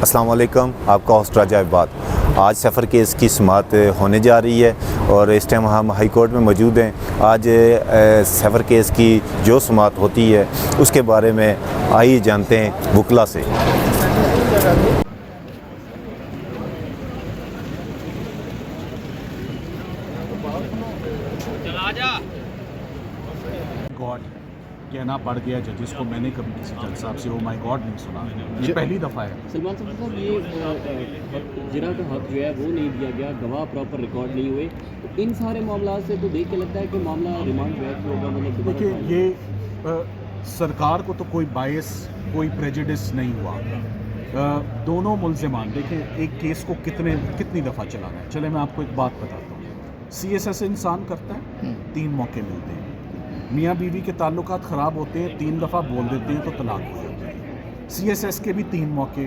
السلام علیکم، آپ کا ہوسٹ راجہ عباد۔ آج سفر کیس کی سماعت ہونے جا رہی ہے اور اس ٹائم ہم ہائی کورٹ میں موجود ہیں۔ آج سفر کیس کی جو سماعت ہوتی ہے اس کے بارے میں آئیے جانتے ہیں وکلا سے۔ گاڈ کہنا پڑ گیا ججز کو، میں نے کبھی کسی جج صاحب سے او مائی گاڈ نہیں سنا، یہ پہلی دفعہ ہے۔ سلمان صاحب یہ جرا کا حق جو ہے وہ نہیں دیا گیا، گواہ پراپر ریکارڈ نہیں ہوئے، تو ان سارے معاملات سے تو دیکھ کے لگتا ہے کہ معاملہ ریمانڈ بیک ہوگا۔ مطلب دیکھیے، یہ سرکار کو تو کوئی باعث کوئی پریجڈس نہیں ہوا۔ دونوں ملزمان دیکھیں، ایک کیس کو کتنی دفعہ چلانا ہے۔ چلے میں آپ کو ایک بات بتاتا ہوں، CSS انسان کرتا ہے، 3 موقع ملتے ہیں۔ میاں بیوی کے تعلقات خراب ہوتے ہیں، 3 دفعہ بول دیتے ہیں تو طلاق ہو جاتی ہے۔ CSS کے بھی 3 موقع،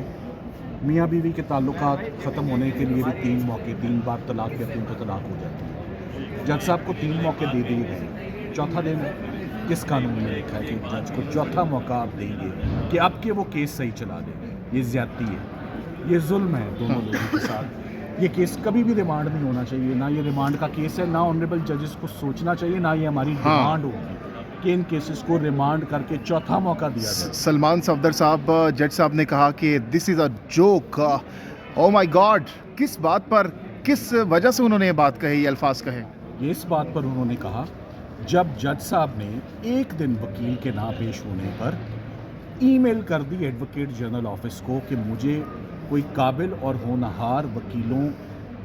میاں بیوی کے تعلقات ختم ہونے کے لیے بھی 3 موقع، 3 بار طلاق کہتے ہیں تو طلاق ہو جاتی ہے۔ جج صاحب کو 3 موقع دے دیے گئے، چوتھا دن کس قانون میں لکھا ہے کہ جج کو چوتھا موقع آپ دیں گے کہ اب کہ وہ کیس صحیح چلا دیں؟ یہ زیادتی ہے، یہ ظلم ہے دونوں لوگوں کے ساتھ۔ یہ کیس کبھی بھی ریمانڈ نہیں ہونا چاہیے، نہ یہ ریمانڈ کا کیس ہے، نہ آنریبل ججز کو سوچنا چاہیے، نہ یہ ہماری ڈیمانڈ ہوگی کہ ان کیسز کو ریمانڈ کر کے چوتھا موقع دیا جائے۔ سلمان صفدر صاحب، جج صاحب نے کہا کہ دس از a joke, O my God, کس بات پر، کس وجہ سے انہوں نے یہ بات کہی، یہ الفاظ کہے؟ اس بات پر انہوں نے کہا جب جج صاحب نے ایک دن وکیل کے نہ پیش ہونے پر ای میل کر دی ایڈوکیٹ جنرل آفس کو کہ مجھے کوئی قابل اور ہونہار وکیلوں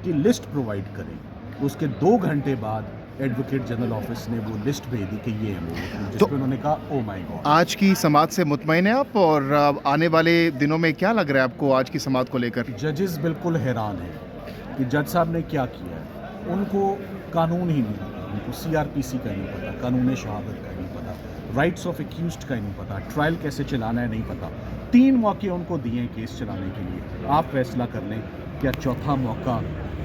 کی لسٹ پرووائڈ کریں، اس کے 2 گھنٹے بعد ایڈوکیٹ جنرل آفس نے وہ لسٹ بھیج دی کہ یہ ہے، جس پہ انہوں نے کہا او مائی گاڈ۔ آج کی سماعت سے مطمئن ہیں آپ، اور آنے والے دنوں میں کیا لگ رہا ہے آپ کو آج کی سماعت کو لے کر؟ ججز بالکل حیران ہیں کہ جج صاحب نے کیا کیا ہے۔ ان کو قانون ہی نہیں پتا، ان کو CRPC کا نہیں پتا، قانون شہادت کا نہیں پتا، رائٹس آف ایکیوزڈ کا نہیں پتا، ٹرائل کیسے چلانا ہے نہیں پتا۔ 3 موقع ان کو دیے ہیں کیس چلانے کے لیے۔ آپ فیصلہ کر لیں، کیا چوتھا موقع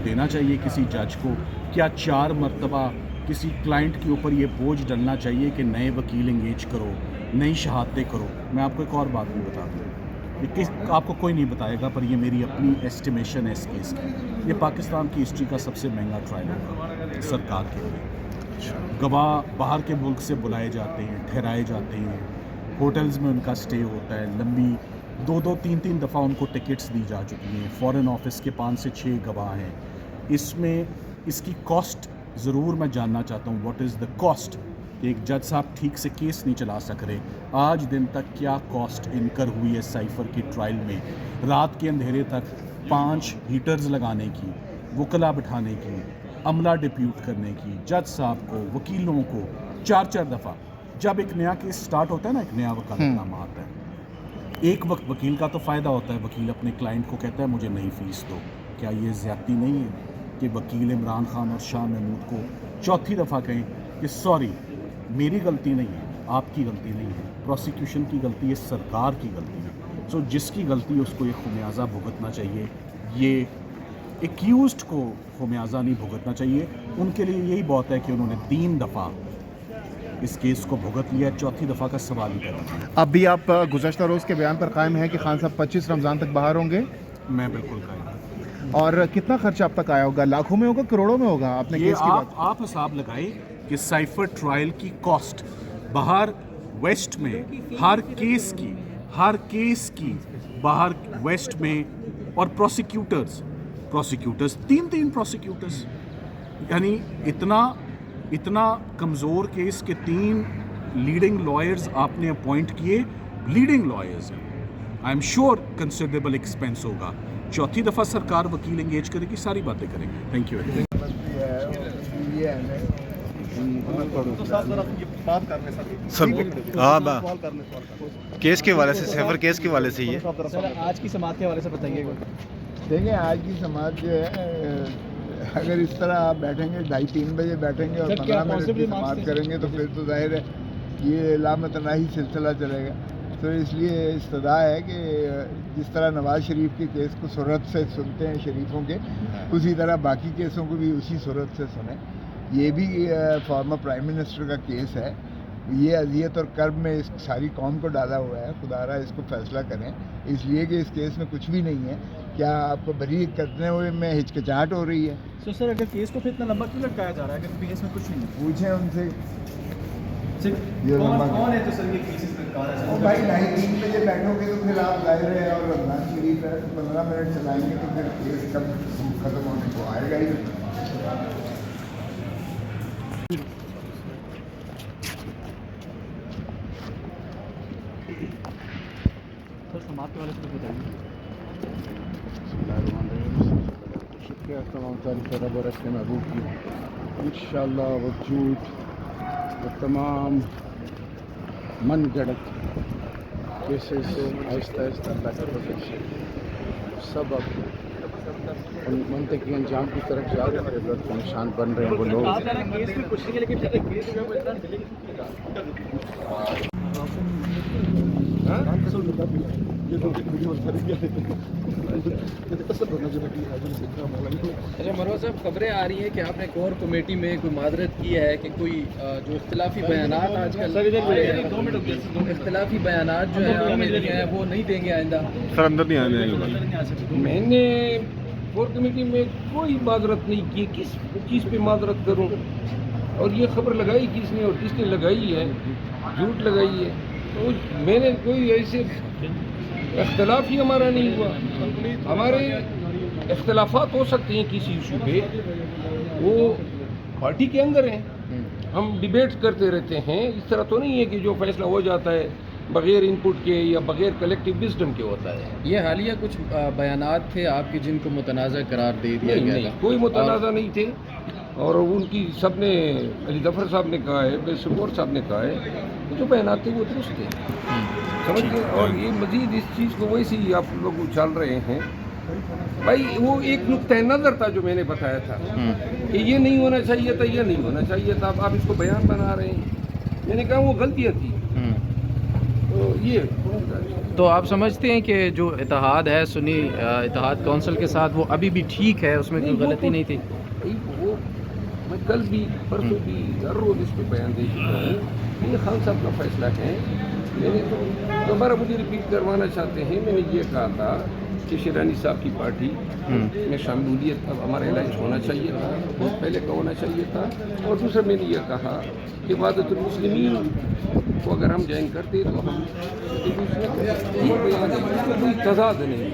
دینا چاہیے کسی جج کو؟ کیا 4 مرتبہ کسی کلائنٹ کے اوپر یہ بوجھ ڈلنا چاہیے کہ نئے وکیل انگیج کرو، نئی شہادتیں کرو؟ میں آپ کو ایک اور بات بھی بتا دوں، یہ آپ کو کوئی نہیں بتائے گا، پر یہ میری اپنی ایسٹیمیشن ہے اس کیس کی، یہ پاکستان کی ہسٹری کا سب سے مہنگا ٹرائل ہوگا سرکار کے لیے۔ گواہ باہر کے ملک سے بلائے جاتے ہیں، ٹھہرائے جاتے ہیں، ہوٹلز میں ان کا سٹے ہوتا ہے، لمبی 2-2 3-3 دفعہ ان کو ٹکٹس دی جا چکی ہیں، فورن آفس کے 5 سے 6 گواہ ہیں۔ اس میں اس کی کاسٹ ضرور میں جاننا چاہتا ہوں، واٹ از دا کاسٹ، کہ ایک جج صاحب ٹھیک سے کیس نہیں چلا سک رہے۔ آج دن تک کیا کاسٹ انکر ہوئی ہے سائفر کی ٹرائل میں، رات کے اندھیرے تک 5 ہیٹرز لگانے کی، وکلا بٹھانے کی، عملہ ڈپیوٹ کرنے کی، جج صاحب کو، وکیلوں کو 4-4 دفعہ۔ جب ایک نیا کیس سٹارٹ ہوتا ہے نا، ایک نیا وکالت نامہ آتا ہے، ایک وقت وکیل کا تو فائدہ ہوتا ہے، وکیل اپنے کلائنٹ کو کہتا ہے مجھے نئی فیس دو۔ کیا یہ زیادتی نہیں ہے کہ وکیل عمران خان اور شاہ محمود کو چوتھی دفعہ کہیں کہ سوری میری غلطی نہیں ہے، آپ کی غلطی نہیں ہے، پروسیکیوشن کی غلطی ہے، سرکار کی غلطی ہے، سو جس کی غلطی ہے اس کو یہ خمیازہ بھگتنا چاہیے، یہ ایکیوزڈ کو خمیازہ نہیں بھگتنا چاہیے۔ ان کے لیے یہی بہت ہے کہ انہوں نے 3 دفعہ اس کیس کو بھگت لیا، چوتھی دفعہ کا سوال ہی پیدا کیا۔ اب بھی آپ گزشتہ روز کے بیان پر قائم ہیں کہ خان صاحب 25 رمضان تک باہر ہوں گے؟ میں بالکل قائم ہوں۔ اور کتنا خرچہ اب تک آیا ہوگا؟ لاکھوں میں ہوگا، کروڑوں میں ہوگا؟ آپ نے یہ کیس کی بات آپ حساب لگائیں کہ سائفر ٹرائل کی کاسٹ باہر ویسٹ میں ہر کیس کی باہر ویسٹ میں، اور پروسیکیوٹرز 3 پروسیکیوٹرز، یعنی اتنا کمزور کیس کے 3 لیڈنگ لائرز آپ نے اپوائنٹ کیے، لیڈنگ لائرز ہیں۔ I am sure considerable expense ہوگا۔ چوتھی دفعہ سرکار وکیل انگیج کرے گی، ساری باتیں کریں گے۔ Thank you very much. Case کے حوالے سے، سفر کیس کے حوالے سے، یہ سر آج کی سماعت کے حوالے سے بتائیے گا۔ دیکھیں، آج کی سماعت جو ہے، اگر اس طرح آپ بیٹھیں گے 2:30-3 بجے بیٹھیں گے اور 15 منٹ کی سماعت کریں گے تو پھر تو ظاہر ہے یہ لامتناہی سلسلہ چلے گا۔ تو اس لیے استدعا ہے کہ جس طرح نواز شریف کے کیس کو سرعت سے سنتے ہیں شریفوں کے، اسی طرح باقی کیسوں کو بھی اسی سرعت سے سنیں۔ یہ بھی فارمر پرائم منسٹر کا کیس ہے یہ اذیت اور کرب میں اس ساری قوم کو ڈالا ہوا ہے. خدا را اس کو فیصلہ کریں، اس لیے کہ اس کیس میں کچھ بھی نہیں ہے. کیا آپ کو بری کرنے ہوئے میں ہچکچاہٹ ہو رہی ہے؟ تو سر اگر کیس کو پھر اتنا لمبا کیوں لٹکایا جا رہا ہے اگر کیس میں کچھ نہیں ہے؟ پوچھیں ان سے. یہ کون لمبا کون ہے جو سر یہ کیسز لٹکا رہا ہے؟ اور بھائی 3:30 بجے بیٹھو گے تو پھر آپ ظاہر ہے اور رمضان شریف ہے 15 منٹ چلائیں گے تو پھر کیس کب ختم ہونے کو آئے گا ہی. سر سماعت کے والے سے بتائیے. شکریہ تمام تعریف رب اور اپنے محبوب کی. انشاءاللہ وہ جھوٹ، وہ تمام من گڑت کیسز آہستہ آہستہ اللہ کے فضل سے سب اب ان منطقی انجام کی طرف جا رہے ہیں. عبرت کے نشان بن رہے ہیں وہ لوگ. کیس میں کچھ نہیں ہے لیکن کیس جو ہے وہ اتنا ڈیلے اچھا مروہ صاحب، خبریں آ رہی ہیں کہ آپ نے کور کمیٹی میں کوئی معذرت کی ہے کہ کوئی جو اختلافی بیانات آج کل اختلافی بیانات جو ہیں آپ نے دیے ہیں وہ نہیں دیں گے آئندہ. سر اندر نہیں آنے گا. میں نے کور کمیٹی میں کوئی معذرت نہیں کی. کس چیز پہ معذرت کروں؟ اور یہ خبر لگائی کس نے اور کس نے لگائی ہے؟ جھوٹ لگائی ہے. تو میں نے کوئی ایسے اختلاف ہی ہمارا نہیں ہوا. ہمارے اختلافات ہو سکتے ہیں کسی ایشو پہ، وہ پارٹی کے اندر ہیں، ہم ڈیبیٹ کرتے رہتے ہیں. اس طرح تو نہیں ہے کہ جو فیصلہ ہو جاتا ہے بغیر ان پٹ کے یا بغیر کلیکٹیو وزڈم کے ہوتا ہے. یہ حالیہ کچھ بیانات تھے آپ کے جن کو متنازع قرار دے دیا نہیں گیا نہیں، تھا. کوئی متنازع نہیں تھے. اور ان کی سب نے، علی ظفر صاحب نے کہا ہے، بے سکور صاحب نے کہا ہے جو بیانات تھے وہ درست تھے. سمجھ گئے. اور یہ مزید اس چیز کو ویسے ہی آپ لوگ اچھال رہے ہیں. بھائی وہ ایک نقطۂ نظر تھا جو میں نے بتایا تھا کہ یہ نہیں ہونا چاہیے تھا، یہ نہیں ہونا چاہیے تھا. اب آپ اس کو بیان بنا رہے ہیں. میں نے کہا وہ غلطیاں تھیں. تو یہ تو آپ سمجھتے ہیں کہ جو اتحاد ہے سنی اتحاد کونسل کے ساتھ وہ ابھی بھی ٹھیک ہے، اس میں کوئی غلطی نہیں تھی؟ وہ میں کل بھی پرسوں بھی ہر روز اس پہ بیان دے چکا ہوں. یہ خان صاحب کا فیصلہ ہے. میں نے تو دوبارہ مجھے ریپیٹ کروانا چاہتے ہیں. میں نے یہ کہا تھا کہ شیرانی صاحب کی پارٹی میں شمولیت اب ہمارا اعلان ہونا چاہیے تھا، بہت پہلے کا ہونا چاہیے تھا. اور دوسرا میں نے یہ کہا کہ وحدت المسلمین کو اگر ہم جوائن کرتے تو ہم یہ بیان ہے، اس میں کوئی تضاد نہیں ہے.